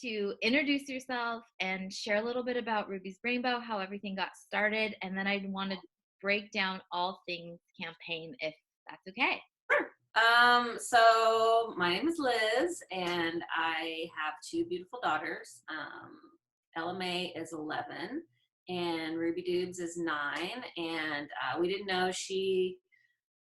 to introduce yourself and share a little bit about Ruby's Rainbow, how everything got started, and then I'd want to break down all things campaign, if that's okay. So my name is Liz, and I have two beautiful daughters. Ella May is 11, and Ruby Doobs is 9. And we didn't know she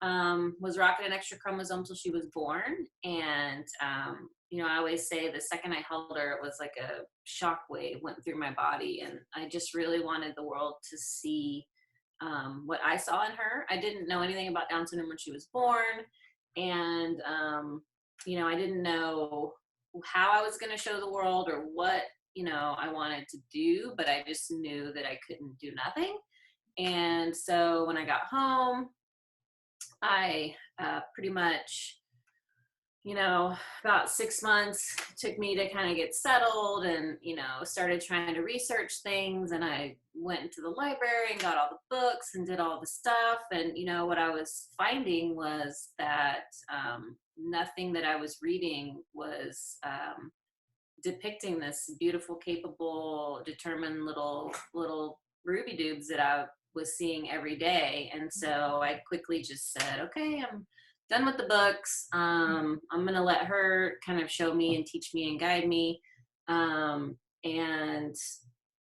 was rocking an extra chromosome until she was born. And I always say the second I held her, it was like a shockwave went through my body, and I just really wanted the world to see what I saw in her. I didn't know anything about Down syndrome when she was born. And, I didn't know how I was going to show the world or what, I wanted to do, but I just knew that I couldn't do nothing. And so when I got home, I pretty much, about 6 months took me to kind of get settled and, started trying to research things. And I went into the library and got all the books and did all the stuff. And, what I was finding was that nothing that I was reading was depicting this beautiful, capable, determined little Ruby Doobs that I was seeing every day. And so I quickly just said, okay, I'm done with the books. I'm going to let her kind of show me and teach me and guide me. And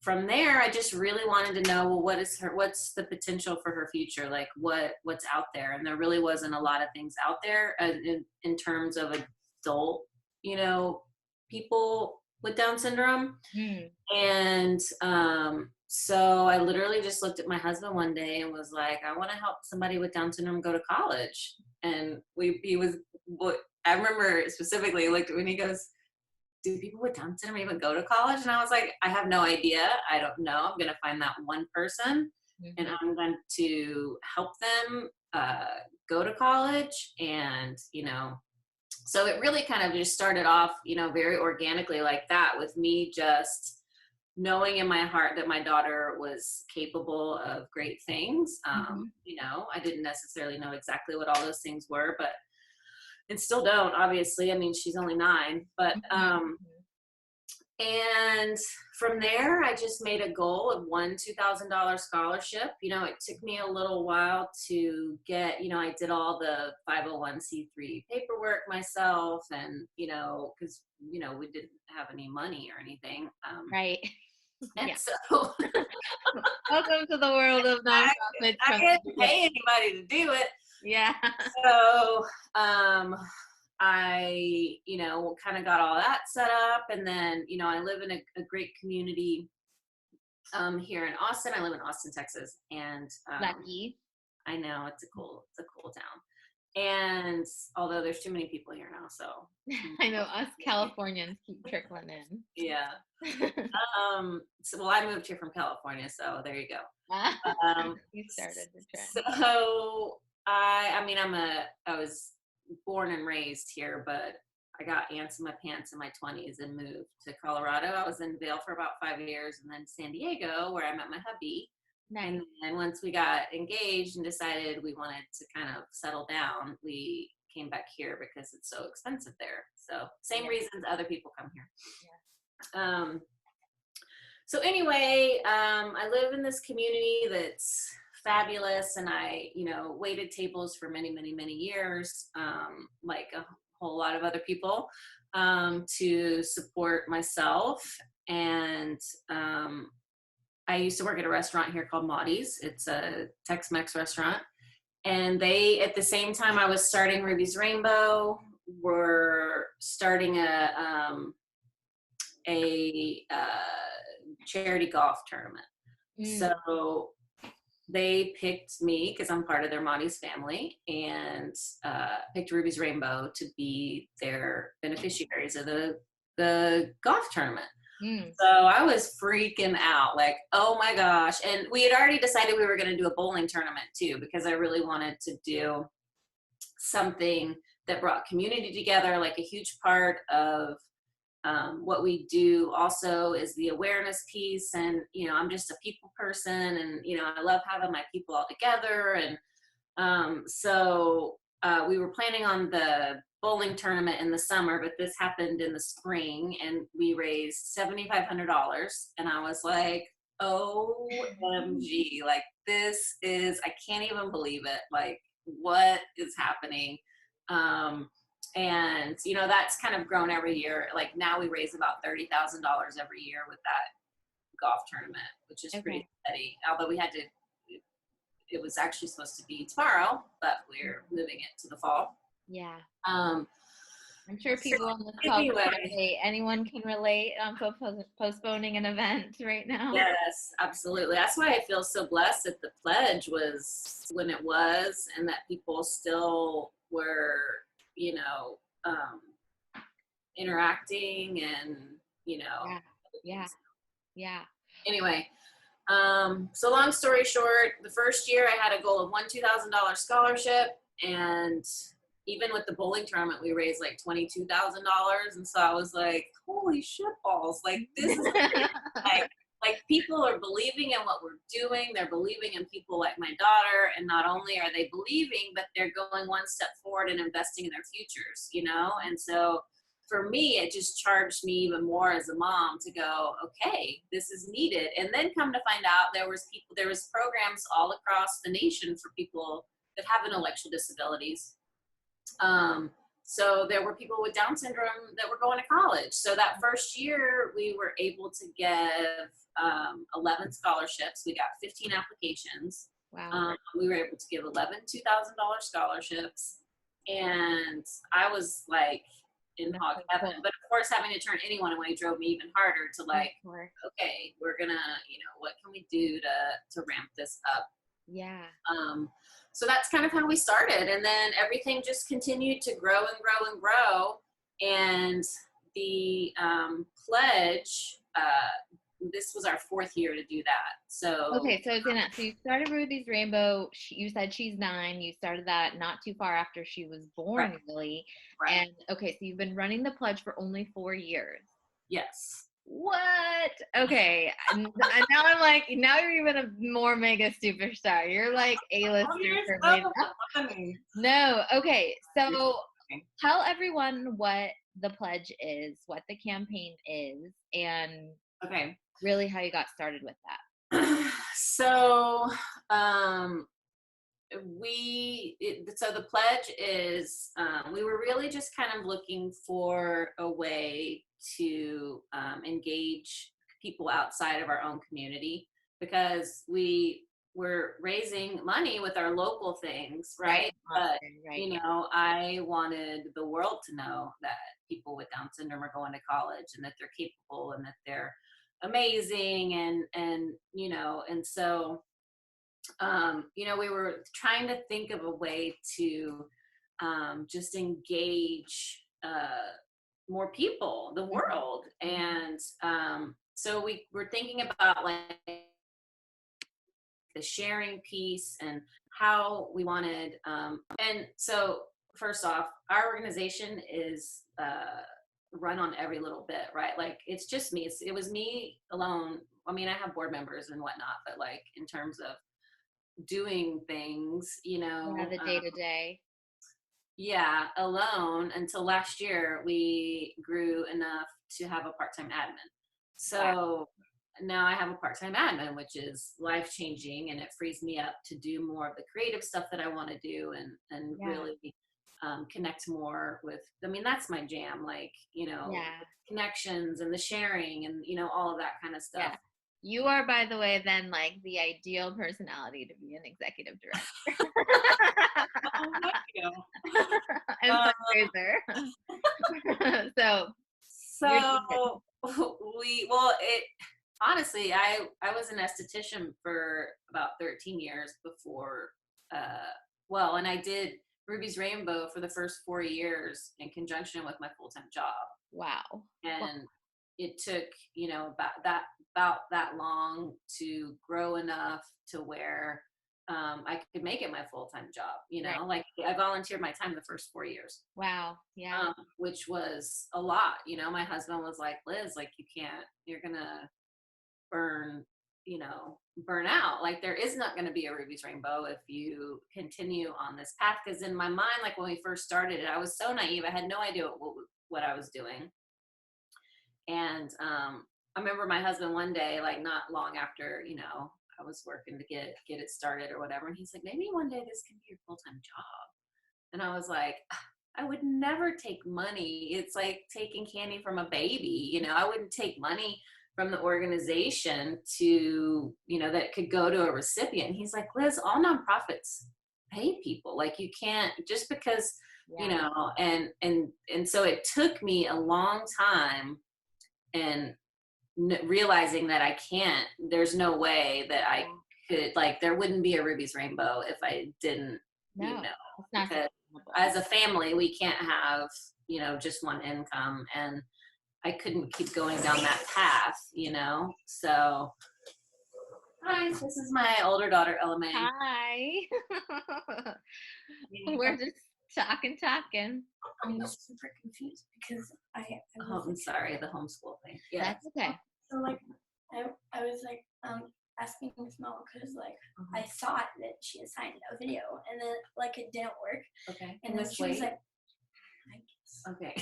from there, I just really wanted to know, well, what's the potential for her future? Like what's out there? And there really wasn't a lot of things out there in terms of adult, people with Down syndrome. And, so I literally just looked at my husband one day and was like, I want to help somebody with Down syndrome go to college. And I remember specifically looked when he goes, do people with Down syndrome even go to college? And I was like, I have no idea. I don't know. I'm going to find that one person and I'm going to help them go to college. And, so it really kind of just started off, very organically like that, with me just knowing in my heart that my daughter was capable of great things. I didn't necessarily know exactly what all those things were, and still don't, obviously. I mean, she's only 9, but, and from there, I just made a goal of one $2,000 scholarship. It took me a little while to get, I did all the 501c3 paperwork myself, and, because, we didn't have any money or anything. Right. And so welcome to the world of nonprofits. I can't pay anybody to do it. Yeah. So I, kind of got all that set up. And then, I live in a great community here in Austin. I live in Austin, Texas. And lucky. I know it's a cool town. And although there's too many people here now, so I know us Californians keep trickling in. Yeah. So I moved here from California, so there you go. You started the trend. So I was born and raised here, but I got ants in my pants in my 20s and moved to Colorado. I was in Vail for about 5 years, and then San Diego, where I met my hubby. Nice. And once we got engaged and decided we wanted to kind of settle down, we came back here because it's so expensive there. So same reasons other people come here. Yeah. So anyway, I live in this community that's fabulous, and I, waited tables for many, many, many years, like a whole lot of other people, to support myself. And I used to work at a restaurant here called Maudie's. It's a Tex-Mex restaurant. And they, at the same time I was starting Ruby's Rainbow, were starting a charity golf tournament. So they picked me because I'm part of their Maudie's family, and picked Ruby's Rainbow to be their beneficiaries of the golf tournament. So I was freaking out, like, oh my gosh. And we had already decided we were going to do a bowling tournament too, because I really wanted to do something that brought community together. Like a huge part of what we do also is the awareness piece. And, I'm just a people person, and, I love having my people all together. And so we were planning on the bowling tournament in the summer, but this happened in the spring, and we raised $7,500. And I was like, OMG, like I can't even believe it. Like, what is happening? And that's kind of grown every year. Like now we raise about $30,000 every year with that golf tournament, which is pretty steady. Although it was actually supposed to be tomorrow, but we're moving it to the fall. Yeah. Um, I'm sure people on this call can relate. Anyone can relate on postponing an event right now. Yes, absolutely. That's why I feel so blessed that the pledge was when it was, and that people still were, interacting and, Yeah. Anyway, so long story short, the first year I had a goal of $2,000 scholarship, and even with the bowling tournament, we raised like $22,000. And so I was like, holy shit balls. Like, this is like people are believing in what we're doing. They're believing in people like my daughter. And not only are they believing, but they're going one step forward and investing in their futures, And so for me, it just charged me even more as a mom to go, okay, this is needed. And then come to find out there was programs all across the nation for people that have intellectual disabilities. So there were people with Down syndrome that were going to college. So that first year we were able to give 11 scholarships. We got 15 applications. Wow. We were able to give 11 $2,000 scholarships. And I was like in hog heaven. But of course, having to turn anyone away drove me even harder to like, okay, we're gonna, what can we do to ramp this up? Yeah. So that's kind of how we started. And then everything just continued to grow and grow and grow. And the pledge, this was our 4th year to do that. So so you started Ruby's Rainbow. You said she's 9. You started that not too far after she was born, really. Right. And so you've been running the pledge for only 4 years. Yes. What? Okay. And now I'm like, now you're even a more mega superstar. You're like A-lister for me. Funny. No. Okay. So tell everyone what the pledge is, what the campaign is, and really how you got started with that. So so the pledge is, we were really just kind of looking for a way to engage people outside of our own community, because we were raising money with our local things, right? But I wanted the world to know that people with Down syndrome are going to college, and that they're capable, and that they're amazing, and so we were trying to think of a way to just engage more people, the world. And so we were thinking about like the sharing piece and how we wanted, and so first off, our organization is run on every little bit, right? Like it's just me. It was me alone. I mean, I have board members and whatnot, but like in terms of doing things, the day-to-day. Alone until last year we grew enough to have a part-time admin. So now I have a part-time admin, which is life-changing, and it frees me up to do more of the creative stuff that I want to do, and really connect more with, I mean, that's my jam, like, connections and the sharing and, all of that kind of stuff. Yeah. You are, by the way, then like the ideal personality to be an executive director. Oh, thank you. And fundraiser. So honestly, I was an esthetician for about 13 years before, and I did Ruby's Rainbow for the first 4 years in conjunction with my full-time job. Wow. And it took, about that long to grow enough to where I could make it my full-time job, like I volunteered my time the first 4 years. Wow. Yeah. Which was a lot. My husband was like, Liz, like you're gonna burn burn out. Like there is not going to be a Ruby's Rainbow if you continue on this path. Because in my mind, like when we first started it, I was so naive. I had no idea what I was doing. And I remember my husband one day, like not long after, I was working to get it started or whatever. And he's like, maybe one day this can be your full-time job. And I was like, I would never take money. It's like taking candy from a baby. I wouldn't take money from the organization to, that could go to a recipient. He's like, Liz, all nonprofits pay people. Like you can't just because, and so it took me a long time and realizing that there's no way that I could, like, there wouldn't be a Ruby's Rainbow if I didn't, because as a family, we can't have, just one income, and I couldn't keep going down that path, so. Hi, this is my older daughter, Ella May. Hi. We're just talking. I'm just super confused because I'm sorry, the homeschool thing. Yeah, that's okay. So like, I was like asking Miss Mel because like I thought that she assigned a video and then like it didn't work. Okay. And then she was like, I guess. Okay.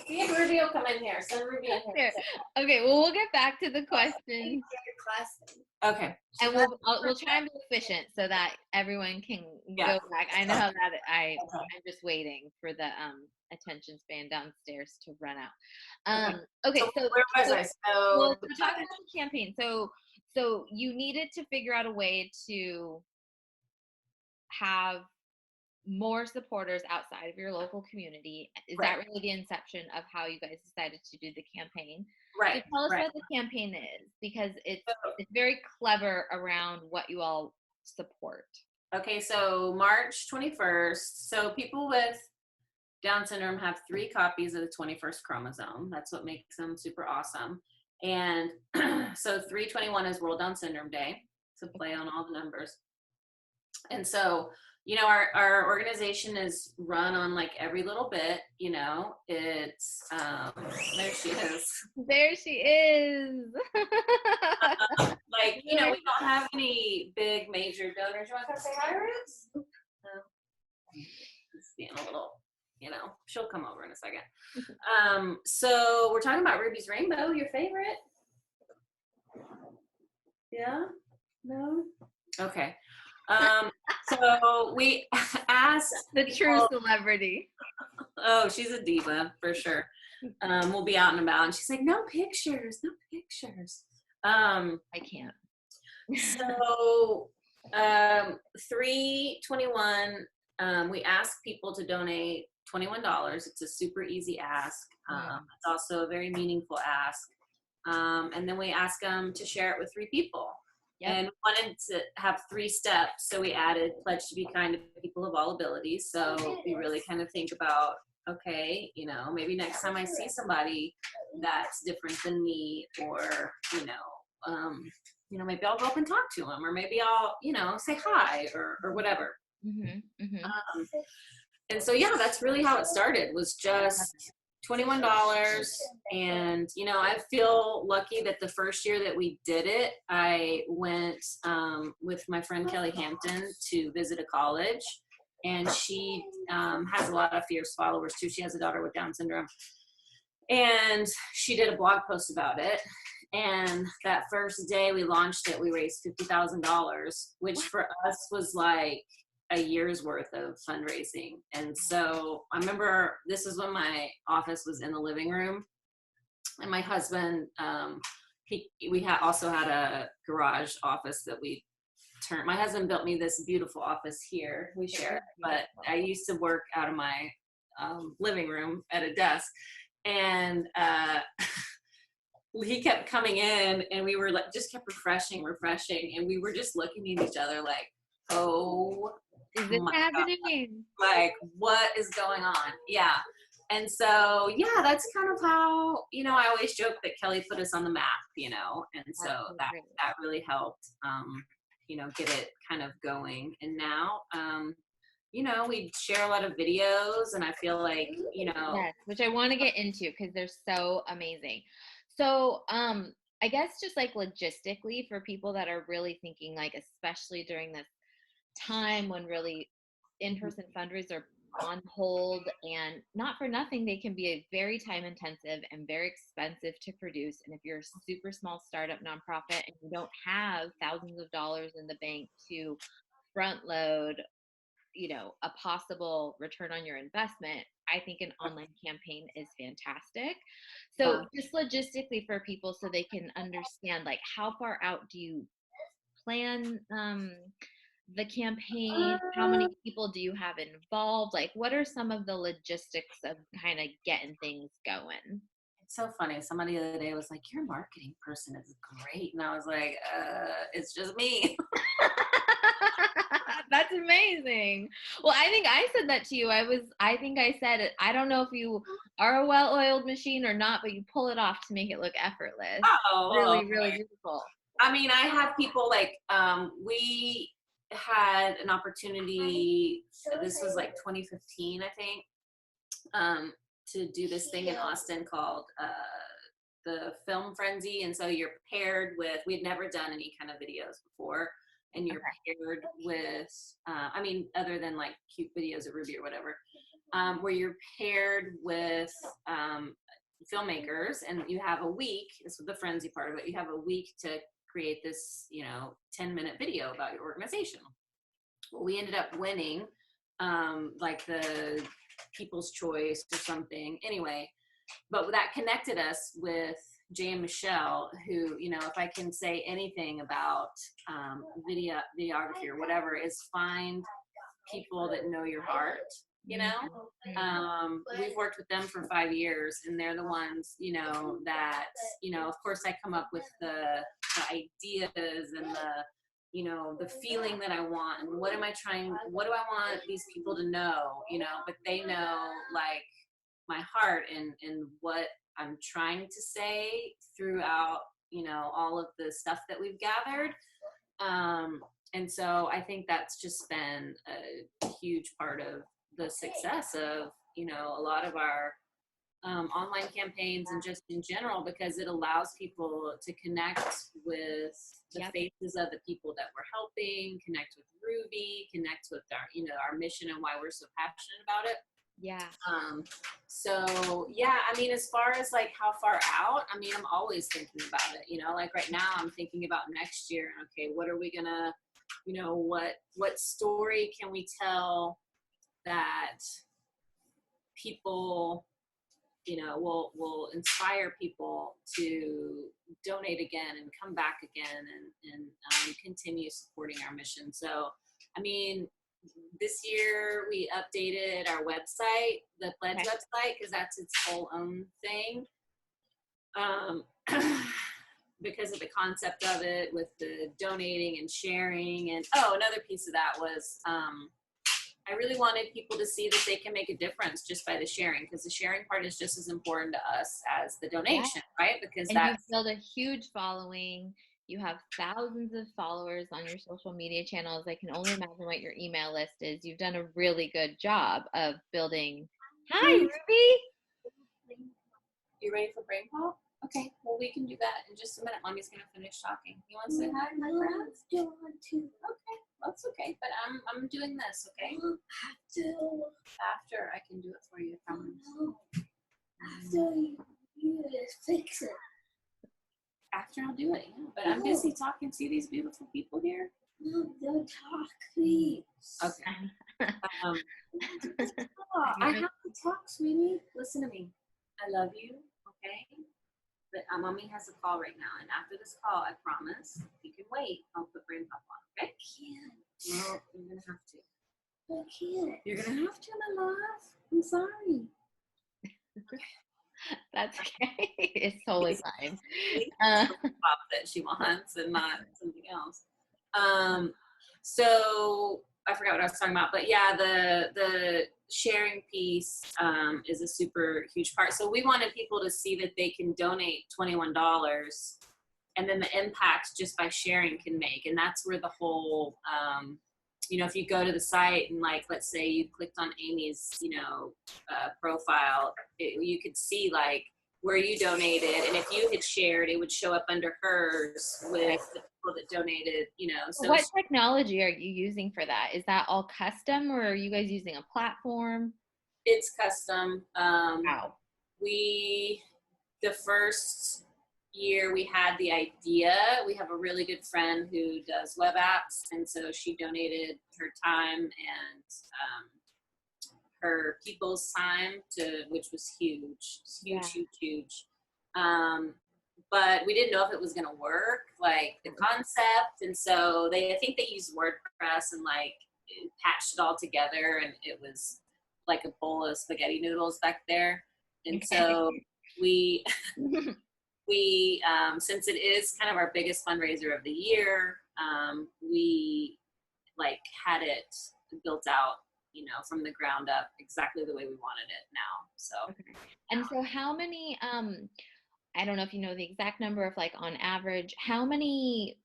See if Ruby will come in here. Send Ruby in here. Okay, well, we'll get back to the question. Okay. And we'll try and be efficient so that everyone can go back. I know that I'm just waiting for the attention span downstairs to run out. Okay, so where was I? So we're talking about the campaign. So you needed to figure out a way to have more supporters outside of your local community. Is that really the inception of how you guys decided to do the campaign? Right. So tell us what the campaign is, because it's very clever around what you all support. Okay, so March 21st. So people with Down syndrome have 3 copies of the 21st chromosome. That's what makes them super awesome. And so 3/21 is World Down Syndrome Day, to play on all the numbers. And so, our organization is run on like every little bit, it's, there she is. There she is. Like, we don't have any big major donors. You want to come say hi, Roots? No. Just being a little, she'll come over in a second. So we're talking about Ruby's Rainbow, your favorite. Yeah? No? Okay. So we asked the true celebrity. Oh, she's a diva for sure. We'll be out and about, and she's like, no pictures. I can't. So 3/21, we ask people to donate $21. It's a super easy ask. It's also a very meaningful ask. And then we ask them to share it with 3 people. Yep. And we wanted to have 3 steps, so we added pledge to be kind to people of all abilities. So we really kind of think about, okay, maybe next time I see somebody that's different than me, or maybe I'll go up and talk to them, or maybe I'll say hi or whatever. And so that's really how it started, was just $21. And I feel lucky that the first year that we did it, I went with my friend Kelly Hampton to visit a college, and she has a lot of fierce followers too. She has a daughter with Down syndrome, and she did a blog post about it. And that first day we launched it, we raised $50,000, which for us was like a year's worth of fundraising. And so I remember this is when my office was in the living room, and my husband, we also had a garage office that we turned. My husband built me this beautiful office here. We share it, but I used to work out of my living room at a desk, and he kept coming in, and we were like, just kept refreshing, and we were just looking at each other like, oh, is it happening? God. Like, what is going on? Yeah. And so, that's kind of how, I always joke that Kelly put us on the map, and so that really helped, get it kind of going. And now, we share a lot of videos, and I feel like, yes, which I want to get into because they're so amazing. So, I guess just like logistically for people that are really thinking, like, especially during this time when really in-person fundraisers are on hold, and not for nothing, they can be a very time intensive and very expensive to produce. And if you're a super small startup nonprofit and you don't have thousands of dollars in the bank to front load, a possible return on your investment, I think an online campaign is fantastic. So just logistically for people, so they can understand, like, how far out do you plan the campaign? How many people do you have involved? Like, what are some of the logistics of kind of getting things going? It's so funny. Somebody the other day was like, "Your marketing person is great," and I was like, "It's just me." That's amazing. Well, I think I said that to you. I think I said, I don't know if you are a well-oiled machine or not, but you pull it off to make it look effortless. Oh, Really, okay. really beautiful. I mean, I have people like, we had an opportunity, this was like 2015, I think, to do this thing in Austin called the Film Frenzy. And so you're paired with, we'd never done any kind of videos before. And you're paired with, I mean, other than like cute videos of Ruby or whatever, where you're paired with filmmakers, and you have a week. This was the frenzy part of it. You have a week to create this, 10-minute video about your organization. Well, we ended up winning, like the People's Choice or something. Anyway, but that connected us with Jay and Michelle, who, if I can say anything about videography or whatever, is find people that know your heart. We've worked with them for 5 years, and they're the ones, that, of course I come up with the ideas and the feeling that I want, and what do I want these people to know, but they know like my heart and what I'm trying to say throughout, all of the stuff that we've gathered. And so I think that's just been a huge part of the success of, a lot of our online campaigns and just in general, because it allows people to connect with the faces of the people that we're helping, connect with Ruby, connect with our mission and why we're so passionate about it. Yeah. So yeah, I mean, as far as like how far out, I mean, I'm always thinking about it, like right now I'm thinking about next year. Okay, what are we gonna, what story can we tell that people, will inspire people to donate again and come back again and continue supporting our mission. So, I mean, this year we updated our website, the Pledge website, because that's its whole own thing. Because of the concept of it with the donating and sharing. And another piece of that was I really wanted people to see that they can make a difference just by the sharing, because the sharing part is just as important to us as the donation, right? Because you've built a huge following. You have thousands of followers on your social media channels. I can only imagine what your email list is. You've done a really good job of building. Hi, Ruby. You ready for brain pop? Okay, well, we can do that in just a minute. Mommy's going to finish talking. You want to say hi to my friends? I don't want to. Okay, that's okay. But I'm doing this, okay? After I can do it for you, I promise. After you just fix it. After I'll do it, yeah. But I'm busy talking. See these beautiful people here? No, don't talk, please. Okay. I have to talk, sweetie. Listen to me. I love you, okay? But mommy has a call right now, and after this call, I promise, you can wait. I'll put brain pop on, okay? I can't. Well, you're gonna have to. I can't. You're gonna have to, my love. I'm sorry. That's okay. It's totally fine. Pop that she wants and not something else. So I forgot what I was talking about, but yeah, the sharing piece is a super huge part. So we wanted people to see that they can donate $21 and then the impact just by sharing can make. And that's where the whole, if you go to the site and like, let's say you clicked on Amy's, profile, you could see like where you donated, and if you had shared, it would show up under hers with the people that donated, so What technology are you using for that? Is that all custom, or are you guys using a platform? it's custom. Wow. The first year we had the idea, we have a really good friend who does web apps, and so she donated her time and her people's time which was huge, Yeah. huge. But we didn't know if it was going to work, like the concept. And so I think they used WordPress and like patched it all together. And it was like a bowl of spaghetti noodles back there. And so we, since it is kind of our biggest fundraiser of the year, we like had it built out, from the ground up exactly the way we wanted it now. So, and so how many, I don't know if you know the exact number of, like, on average, how many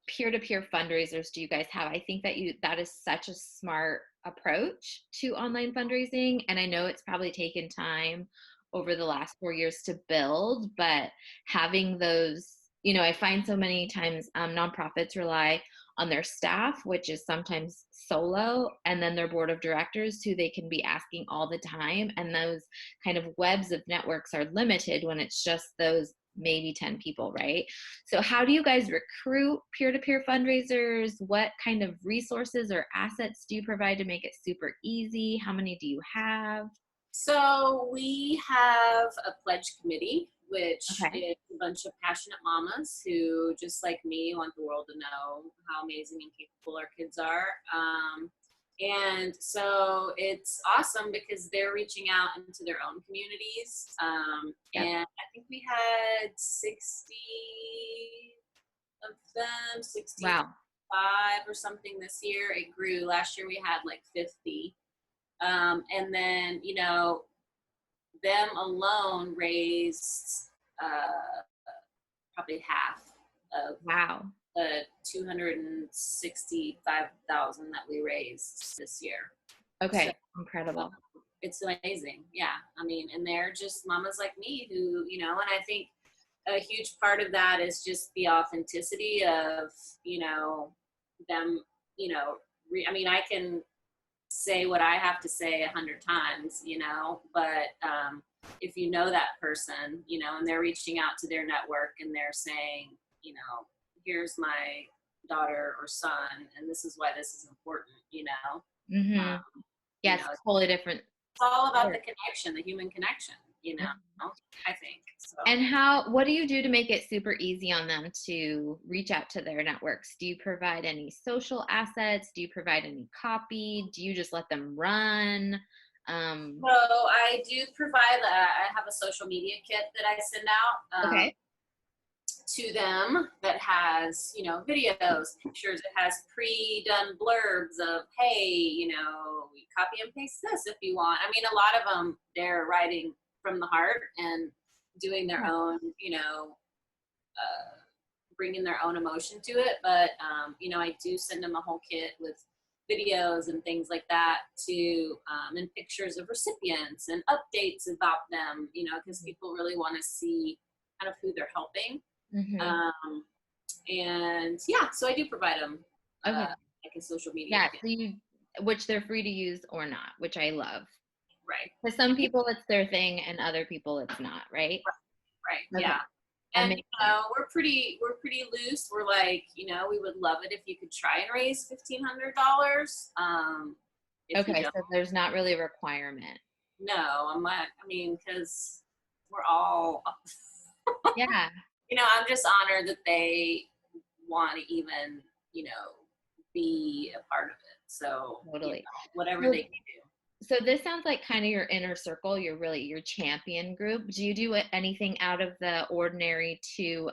peer-to-peer fundraisers do you guys have? I think that is such a smart approach to online fundraising. And I know it's probably taken time over the last 4 years to build, but having those, I find so many times nonprofits rely on their staff, which is sometimes solo, and then their board of directors, who they can be asking all the time. And those kind of webs of networks are limited when it's just those maybe 10 people, right? So how do you guys recruit peer-to-peer fundraisers? What kind of resources or assets do you provide to make it super easy? How many do you have? So we have a pledge committee, which Okay. is a bunch of passionate mamas who, just like me, want the world to know how amazing and capable our kids are. And so it's awesome because they're reaching out into their own communities. And I think we had 60 of them, 65 Wow. or something this year. It grew. Last year we had like 50. And then, them alone raised probably half of Wow. the 265,000 that we raised this year. Okay. So, Incredible. it's amazing. Yeah. I mean, and they're just mamas like me who, and I think a huge part of that is just the authenticity of, them, I can say what I have to say 100 times, but if you know that person, and they're reaching out to their network and they're saying, here's my daughter or son, and this is why this is important, Mm-hmm. Yes, totally different. It's all about the connection, the human connection, I think. So. And what do you do to make it super easy on them to reach out to their networks? Do you provide any social assets? Do you provide any copy? Do you just let them run? So I do provide, I have a social media kit that I send out to them that has, videos, pictures. It has pre-done blurbs of, hey, copy and paste this if you want. I mean, a lot of them, they're writing from the heart and doing their own, bringing their own emotion to it. But, I do send them a whole kit with videos and things like that and pictures of recipients and updates about them, because people really want to see kind of who they're helping. Mm-hmm. And yeah, so I do provide them like a social media kit. So which they're free to use or not, which I love. Right. For some people it's their thing and other people it's not, right? Right. Yeah. And we're pretty loose. We're like, we would love it if you could try and raise $1,500. So there's not really a requirement. No, because we're all yeah. I'm just honored that they want to even, be a part of it. So totally, whatever they can do. So this sounds like kind of your inner circle, your champion group. Do you do anything out of the ordinary to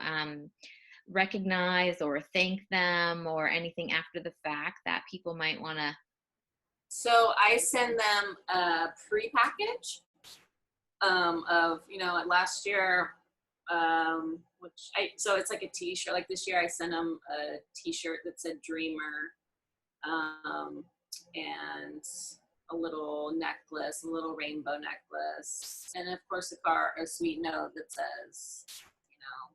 recognize or thank them, or anything after the fact that people might want to? So I send them a pre-package of, last year, so it's like a t-shirt. Like this year I sent them a t-shirt that said Dreamer, and a little necklace, a little rainbow necklace, and of course a sweet note that says, you know,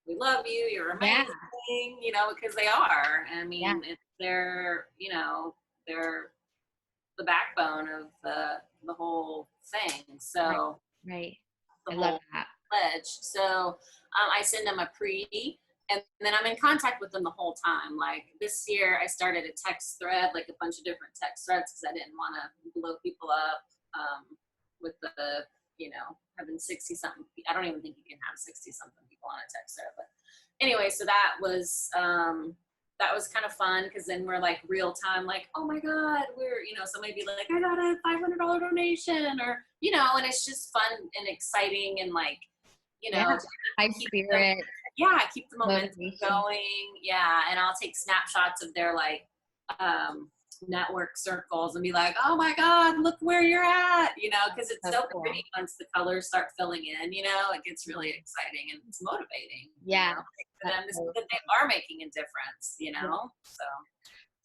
we love you, you're Yeah. amazing, you know, because they are. I mean, Yeah. they're, you know, they're the backbone of the whole thing. So Right. the I love whole that. pledge. So I send them a pre, and then I'm in contact with them the whole time. Like this year, I started a text thread, like a bunch of different text threads, because I didn't want to blow people up with the, you know, having 60 something. I don't even think you can have 60 something people on a text thread. But anyway, so that was kind of fun, because then we're like real time, like, oh my God, we're, you know, somebody be like, I got a $500 donation, or, you know, and it's just fun and exciting, and like, you know, Yeah. High keep spirit. keep the momentum Motivation. going. Yeah. And I'll take snapshots of their like network circles and be like, oh my God, look where you're at, you know, because it's so cool. pretty once the colors start filling in, you know, it gets really exciting and it's motivating. Yeah. You know, for them to see that they are making a difference, you know.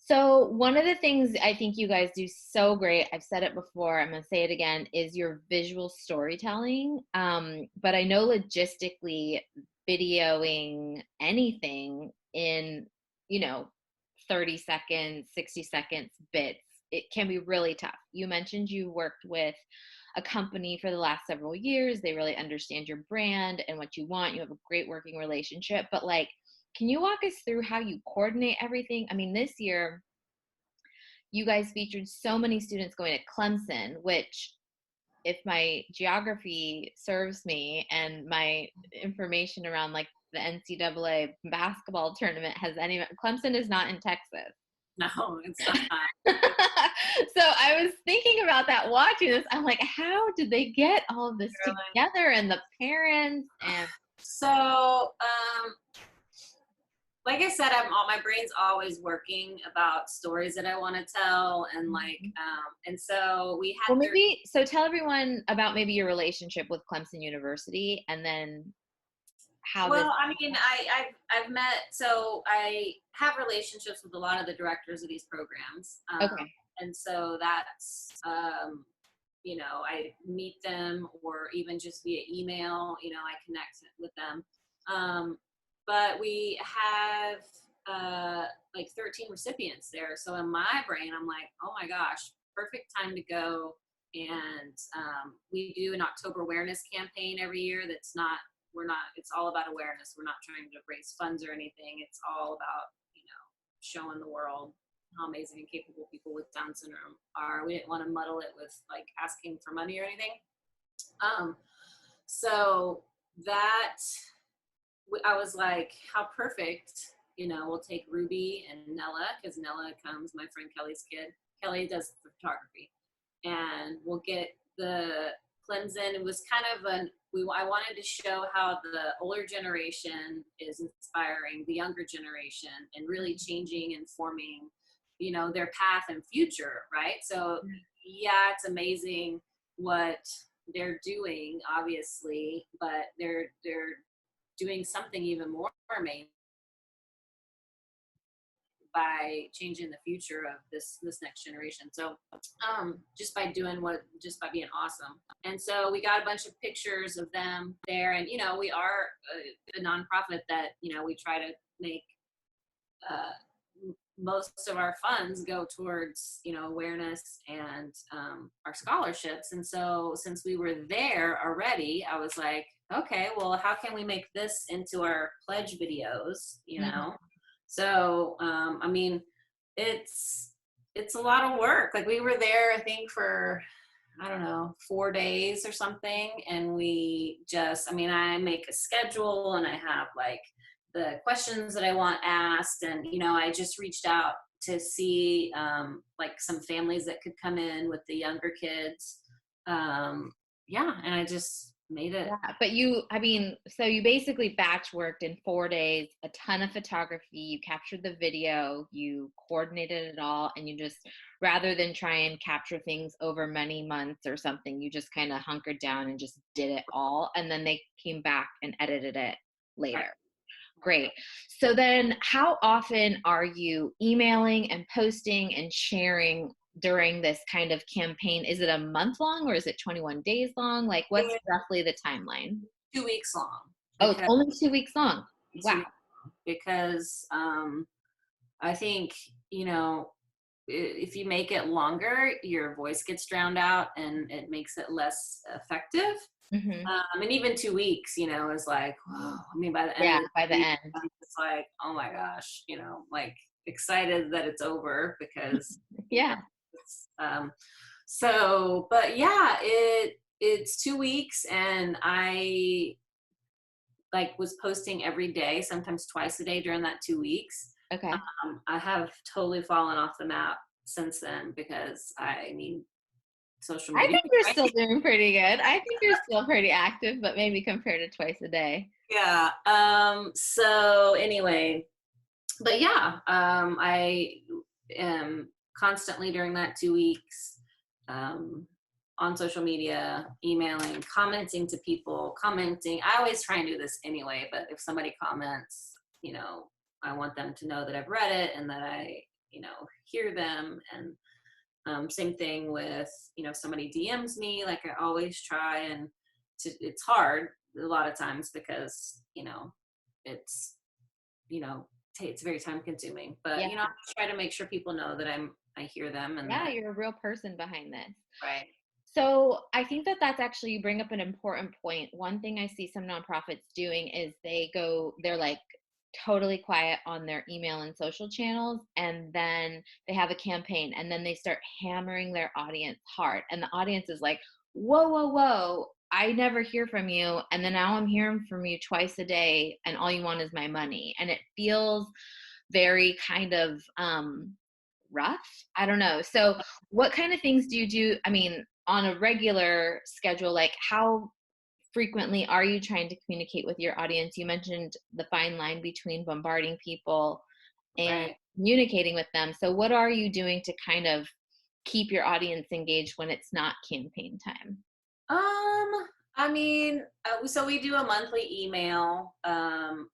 So one of the things I think you guys do so great, I've said it before, I'm going to say it again, is your visual storytelling. But I know logistically videoing anything in, you know, 30 seconds, 60 seconds bits, it can be really tough. You mentioned you worked with a company for the last several years. They really understand your brand and what you want. You have a great working relationship, but like, can you walk us through how you coordinate everything? I mean, this year, you guys featured so many students going to Clemson, which, if my geography serves me and my information around like the NCAA basketball tournament has any, Clemson is not in Texas. No, it's not. So I was thinking about that watching this. I'm like, how did they get all of this together, and the parents? And so like I said, my brain's always working about stories that I want to tell, and like, and so we had. Well, maybe so. Tell everyone about maybe your relationship with Clemson University, and then how. Well, I mean, I've met. So I have relationships with a lot of the directors of these programs. Okay. And so that's, you know, I meet them, or even just via email. You know, I connect with them. But we have like 13 recipients there. So in my brain, I'm like, oh my gosh, perfect time to go. And we do an October awareness campaign every year. It's all about awareness. We're not trying to raise funds or anything. It's all about, you know, showing the world how amazing and capable people with Down syndrome are. We didn't want to muddle it with like asking for money or anything. So that, I was like, how perfect, you know, we'll take Ruby and Nella, because Nella comes, my friend Kelly's kid. Kelly does the photography, and we'll get the Clemson. It was kind of I wanted to show how the older generation is inspiring the younger generation and really changing and forming, you know, their path and future, right? So yeah, it's amazing what they're doing, obviously, but they're doing something even more amazing by changing the future of this next generation. So just by being awesome. And so we got a bunch of pictures of them there, and you know, we are a nonprofit that, you know, we try to make most of our funds go towards, you know, awareness and our scholarships. And so since we were there already, I was like, okay, well, how can we make this into our pledge videos, you know? So, I mean, it's a lot of work. Like we were there, I think, for, I don't know, 4 days or something. And we just, I mean, I make a schedule, and I have like the questions that I want asked. And, you know, I just reached out to see like some families that could come in with the younger kids. Yeah. And I just made it. Yeah, but so you basically batch worked in 4 days, a ton of photography, you captured the video, you coordinated it all, and you just, rather than try and capture things over many months or something, you just kind of hunkered down and just did it all. And then they came back and edited it later. Right. Great. So then how often are you emailing and posting and sharing during this kind of campaign? Is it a month long or is it 21 days long? Like, what's roughly the timeline? 2 weeks long. Oh, it's only 2 weeks long. Wow. Because I think, if you make it longer, your voice gets drowned out and it makes it less effective. And even 2 weeks, is like, whoa. I mean, by the end, it's like, oh my gosh, like excited that it's over because yeah. But yeah, it's 2 weeks, and I was posting every day, sometimes twice a day during that 2 weeks. Okay. I have totally fallen off the map since then because I need social media. I think you're still doing pretty good. I think you're still pretty active, but maybe compared to twice a day. Yeah. So anyway, but yeah, I am constantly during that 2 weeks on social media, emailing, commenting to people, I always try and do this anyway, but if somebody comments, I want them to know that I've read it and that I, hear them. And same thing with, if somebody DMs me, like I always try it's hard a lot of times because, it's, it's very time consuming, but I try to make sure people know that I hear them. And you're a real person behind this. Right. So I think that that's actually, you bring up an important point. One thing I see some nonprofits doing is they're like totally quiet on their email and social channels, and then they have a campaign, and then they start hammering their audience hard, and the audience is like, whoa, I never hear from you, and then now I'm hearing from you twice a day, and all you want is my money. And it feels very kind of rough. I don't know. So what kind of things do you do, I mean, on a regular schedule? Like, how frequently are you trying to communicate with your audience? You mentioned the fine line between bombarding people and communicating with them. So what are you doing to kind of keep your audience engaged when it's not campaign time? I mean, so we do a monthly email, and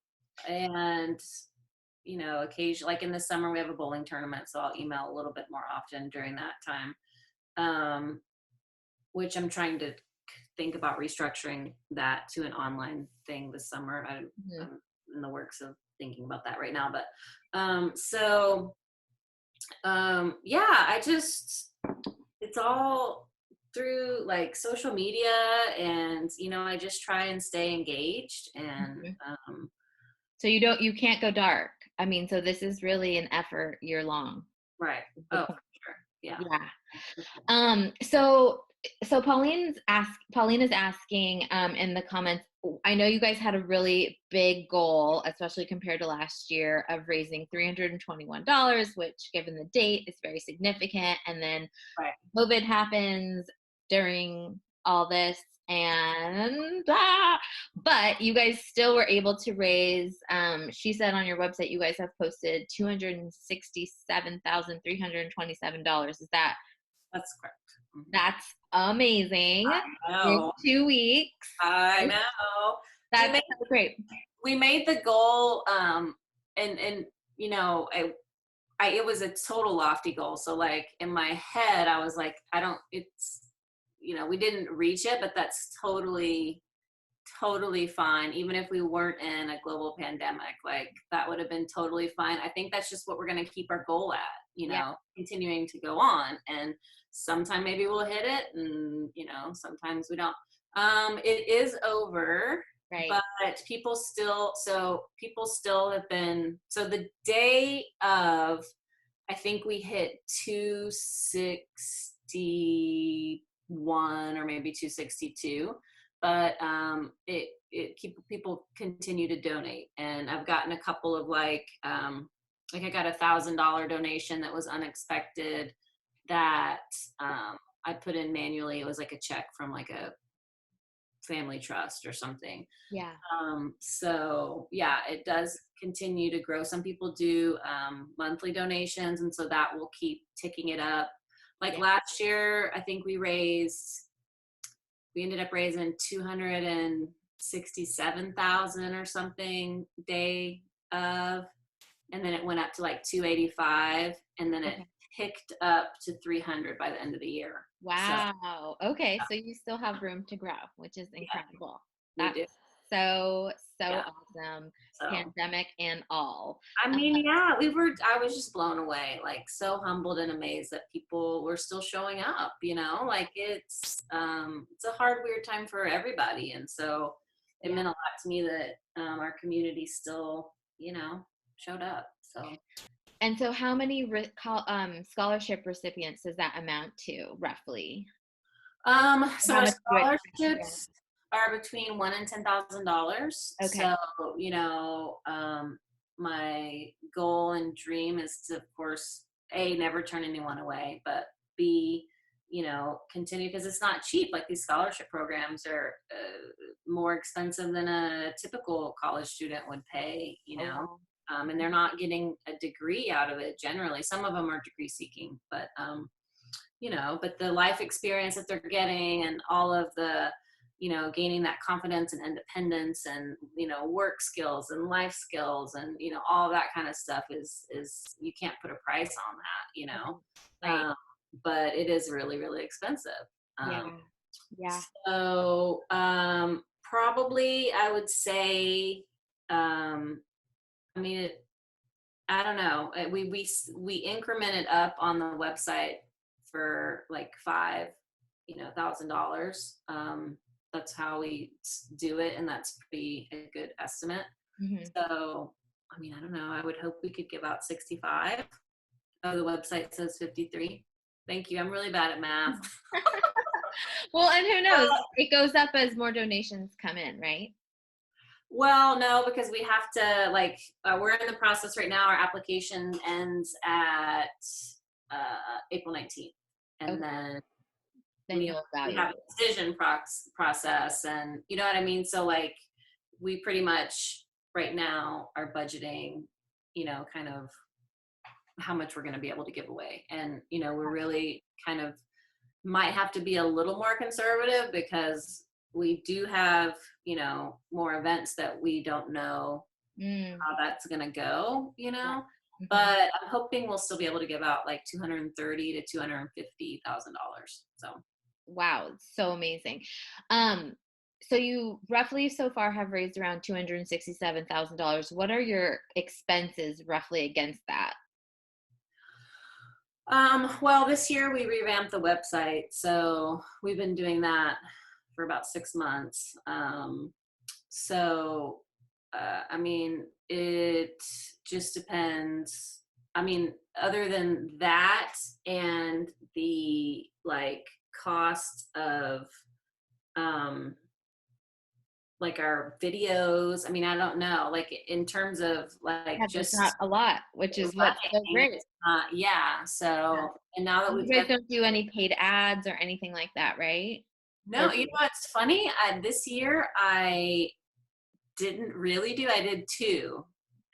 occasionally, like in the summer, we have a bowling tournament, so I'll email a little bit more often during that time, which I'm trying to think about restructuring that to an online thing this summer. I'm in the works of thinking about that right now, but it's all through like social media, and I just try and stay engaged. And so you can't go dark. I mean, so this is really an effort year long. Right. Oh, for sure. Yeah. So Pauline is asking in the comments, I know you guys had a really big goal, especially compared to last year, of raising $321, which given the date is very significant. And then COVID happens during all this, and but you guys still were able to raise, she said on your website you guys have posted $267,327. Is that? That's correct. That's amazing. I know. In 2 weeks. I know. That's great. We made the goal, and it was a total lofty goal. So like in my head, I was like, we didn't reach it, but that's totally fine. Even if we weren't in a global pandemic, like that would have been totally fine. I think that's just what we're going to keep our goal at, continuing to go on. And sometime maybe we'll hit it, and, sometimes we don't. It is over, right? But people still have been, so the day of, I think we hit 261 or maybe 262, but people continue to donate. And I've gotten a couple of like I got $1,000 donation that was unexpected that I put in manually. It was like a check from like a family trust or something. Yeah. So yeah, it does continue to grow. Some people do monthly donations, and so that will keep ticking it up. Like last year, I think we ended up raising 267,000 or something day of, and then it went up to like 285, and then it picked up to 300 by the end of the year. Wow. Okay. So you still have room to grow, which is incredible. We That's do. so Yeah. awesome. So Pandemic and all. I mean, yeah, I was just blown away, like so humbled and amazed that people were still showing up, like it's a hard, weird time for everybody. And so it meant a lot to me that our community still, showed up. So. And so how many scholarship recipients does that amount to roughly? So How our much do you expect to get? scholarships are between $1,000 and $10,000. Okay. So, my goal and dream is to, of course, A, never turn anyone away, but B, continue, because it's not cheap. Like, these scholarship programs are more expensive than a typical college student would pay, Oh, and they're not getting a degree out of it generally. Some of them are degree seeking, but but the life experience that they're getting and all of the, gaining that confidence and independence and, work skills and life skills and, all of that kind of stuff is you can't put a price on that, right. but it is really, really expensive. Yeah. Yeah. So, probably I would say, I mean, I don't know. We incremented up on the website for like $5,000. That's how we do it, and that's pretty a good estimate. Mm-hmm. So, I mean, I don't know. I would hope we could give out 65. Oh, the website says 53. Thank you. I'm really bad at math. Well, and who knows? It goes up as more donations come in, right? Well, no, because we have to, like, we're in the process right now. Our application ends at April 19th. And Okay. then Then you'll we evaluate. have a decision process, and you know what I mean? So, like, we pretty much right now are budgeting, kind of how much we're going to be able to give away. And, we're really kind of might have to be a little more conservative because we do have, more events that we don't know how that's going to go, Mm-hmm. but I'm hoping we'll still be able to give out like $230,000 to $250,000. So. Wow, so amazing. So you roughly so far have raised around $267,000. What are your expenses roughly against that? Well, this year we revamped the website, so we've been doing that for about 6 months. So, I mean, it just depends. I mean, other than that and the like cost of, like our videos, I mean, I don't know, like in terms of like Yeah, just not a lot, which is what's so great. yeah. So, and now that You we've guys got, don't do any paid ads or anything like that, right? Or no, you know what's funny? This year I didn't really do. I did 2,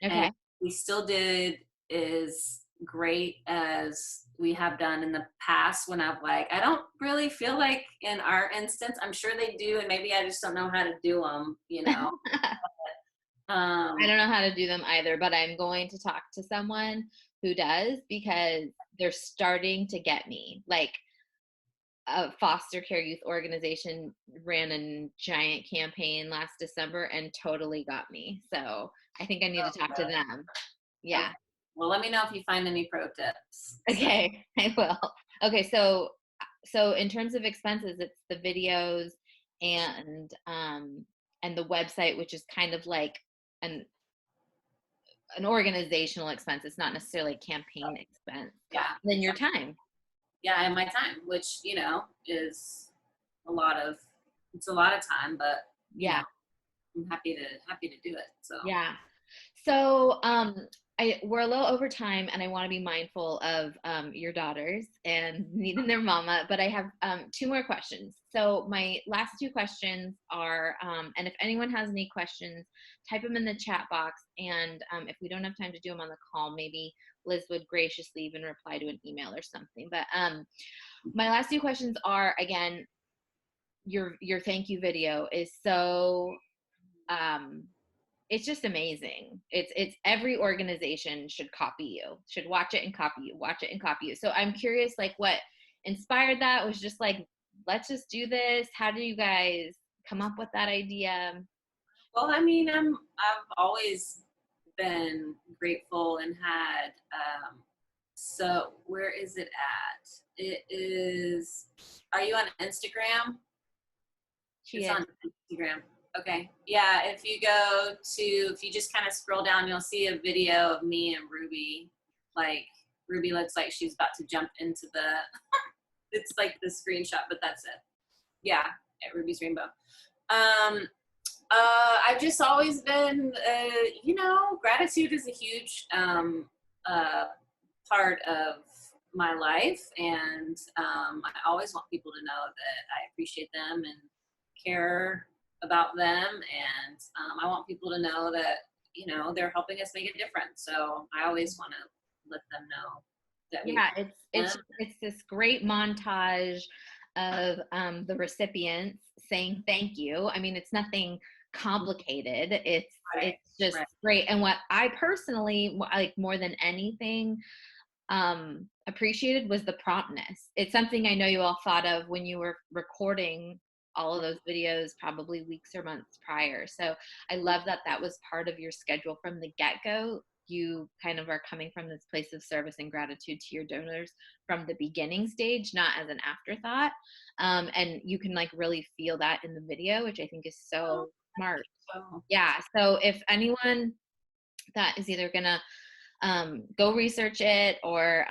and okay. we still did as great as we have done in the past. When I've like, I don't really feel like in our instance, I'm sure they do, and maybe I just don't know how to do them. I don't know how to do them either, but I'm going to talk to someone who does because they're starting to get me. Like a foster care youth organization ran a giant campaign last December and totally got me. So I think I need to talk to them. Yeah. Okay. Well, let me know if you find any pro tips. Okay, I will. Okay, so in terms of expenses, it's the videos and the website, which is kind of like an organizational expense. It's not necessarily a campaign expense. Yeah. Then your time. Yeah, and my time, which is a lot of time, but Yeah. I'm happy to do it. So Yeah. So we're a little over time, and I want to be mindful of your daughters and needing their mama, but I have 2 more questions. So my last 2 questions are, and if anyone has any questions, type them in the chat box, and if we don't have time to do them on the call, maybe Liz would graciously even reply to an email or something. But my last 2 questions are, again, your thank you video is so it's just amazing. It's every organization should copy you, should watch it and copy you, watch it and copy you. So I'm curious, like, what inspired that? Was just like, let's just do this. How do you guys come up with that idea? Well, I mean, I've always been grateful and had, so where is it at? It is, are you on Instagram? She It's is. on Instagram. Okay. Yeah. If you just kind of scroll down, you'll see a video of me and Ruby. Like, Ruby looks like she's about to jump into the, it's like the screenshot, but that's it. Yeah. At Ruby's Rainbow. I've just always been, gratitude is a huge part of my life. And I always want people to know that I appreciate them and care about them. And I want people to know that, they're helping us make a difference. So I always want to let them know that it's this great montage of the recipients saying thank you. I mean, it's nothing complicated. It's just great. And what I personally like more than anything appreciated was the promptness. It's something I know you all thought of when you were recording all of those videos, probably weeks or months prior. So I love that that was part of your schedule from the get-go. You kind of are coming from this place of service and gratitude to your donors from the beginning stage, not as an afterthought. And you can like really feel that in the video, which I think is so smart. Yeah. So if anyone that is either gonna go research it or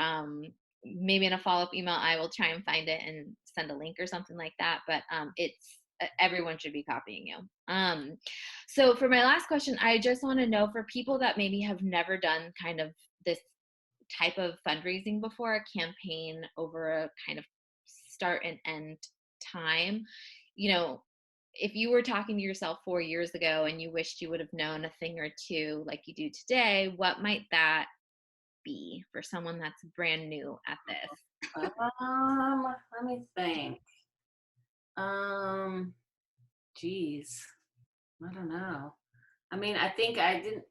maybe in a follow-up email, I will try and find it and send a link or something like that. But it's everyone should be copying you. So for my last question, I just want to know, for people that maybe have never done kind of this type of fundraising before, a campaign over a kind of start and end time, if you were talking to yourself 4 years ago and you wished you would have known a thing or two like you do today, what might that be for someone that's brand new at this? Let me think. Geez, I don't know. I mean, I think I didn't.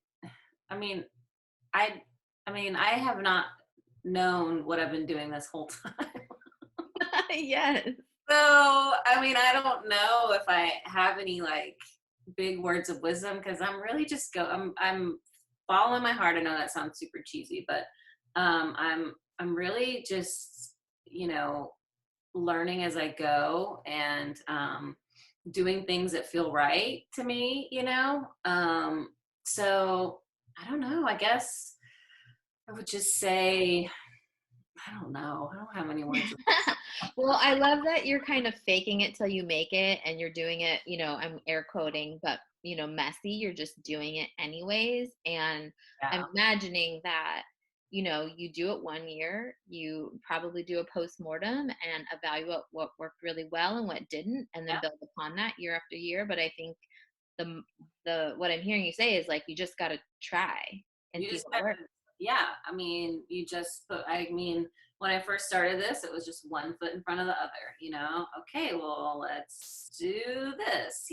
I mean, I have not known what I've been doing this whole time. Yes. So, I mean, I don't know if I have any like big words of wisdom, because I'm really just I'm following my heart. I know that sounds super cheesy, but I'm really just, learning as I go and doing things that feel right to me, so I don't know. I guess I would just say, I don't know. I don't have any words. Well, I love that you're kind of faking it till you make it, and you're doing it, I'm air quoting, but messy. You're just doing it anyways. And I'm imagining that, you do it 1 year, you probably do a post-mortem and evaluate what worked really well and what didn't, and then build upon that year after year. But I think the what I'm hearing you say is like, you just got to try and see what works. Yeah. I mean, when I first started this, it was just one foot in front of the other, okay, well, let's do this,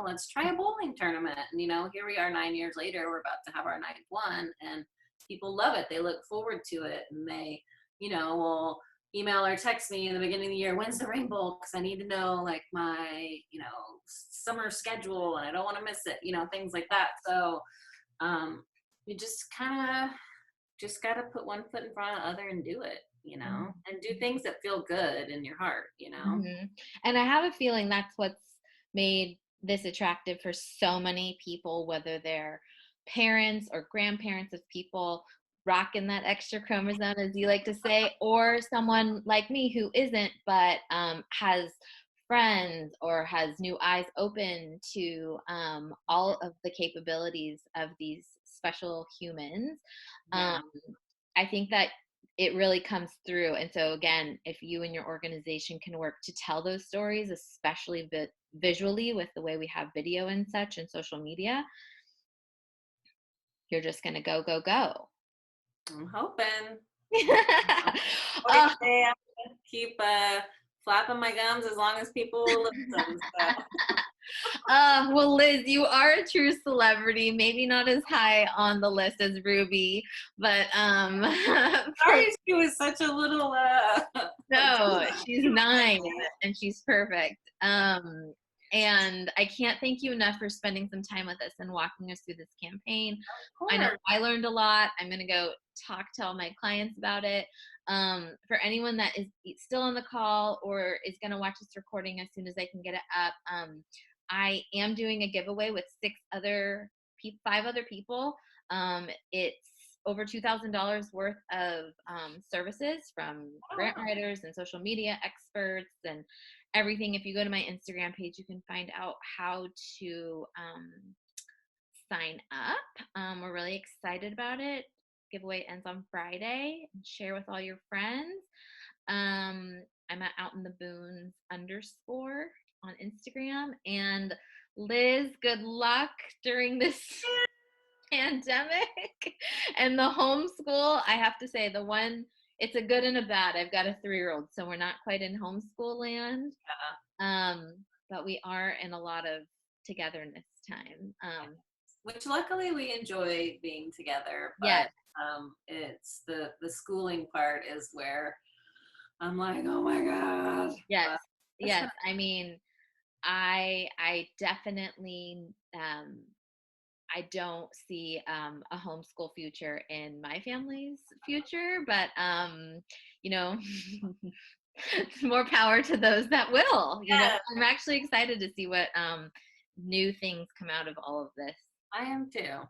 let's try a bowling tournament. And, here we are 9 years later, we're about to have our ninth one, and people love it. They look forward to it, and they, will email or text me in the beginning of the year, when's the rain bowl? Because I need to know like my, summer schedule, and I don't want to miss it, things like that. So you just kind of got to put one foot in front of the other and do it, and do things that feel good in your heart, Mm-hmm. And I have a feeling that's what's made this attractive for so many people, whether they're parents or grandparents of people rocking that extra chromosome, as you like to say, or someone like me who isn't, but has friends or has new eyes open to all of the capabilities of these special humans. I think that it really comes through. And so again, if you and your organization can work to tell those stories, especially visually with the way we have video and such and social media, you're just going to go, go, go. I'm hoping. I'm gonna keep flapping my gums as long as people listen. So. Well, Liz, you are a true celebrity. Maybe not as high on the list as Ruby, but Sorry, she was such a little. no, she's 9 and she's perfect. And I can't thank you enough for spending some time with us and walking us through this campaign. I know I learned a lot. I'm going to go talk to all my clients about it. For anyone that is still on the call or is going to watch this recording as soon as I can get it up, I am doing a giveaway with 5 other people. It's over $2,000 worth of services from grant writers and social media experts and everything. If you go to my Instagram page, you can find out how to sign up. We're really excited about it. Giveaway ends on Friday. Share with all your friends. I'm at Out in the Boons _ on Instagram. And Liz, good luck during this pandemic and the homeschool. I have to say, it's a good and a bad. I've got a 3-year-old, so we're not quite in homeschool land. But we are in a lot of togetherness time. Which luckily we enjoy being together. But yes. It's the schooling part is where I'm like, oh my God. Yes. But yes. I mean, I definitely I don't see a homeschool future in my family's future, but more power to those that will. I'm actually excited to see what new things come out of all of this. I am too.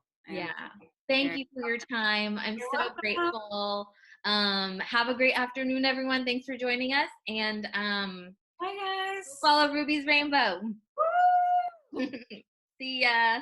Thank you for your time. I'm so grateful. Have a great afternoon, everyone. Thanks for joining us. And bye, guys. Follow Ruby's Rainbow. See ya.